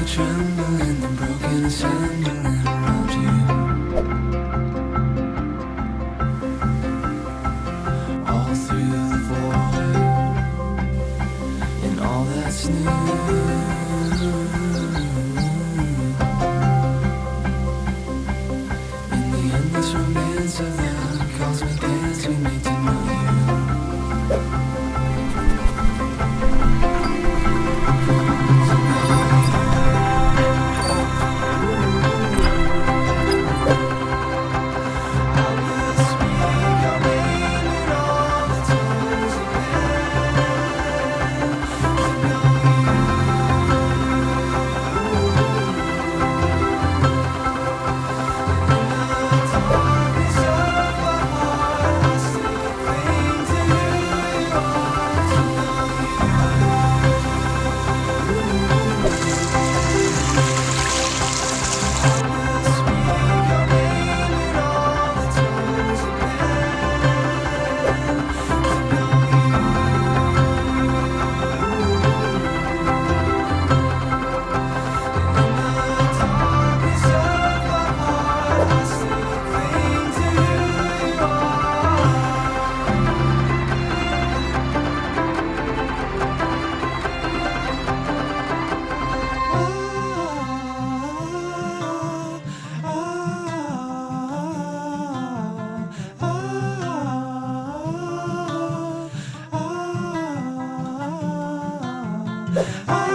trembling and broken assembling around you. All through the void and all that's new. In the endless romance of the cosmic dance we make to know you. I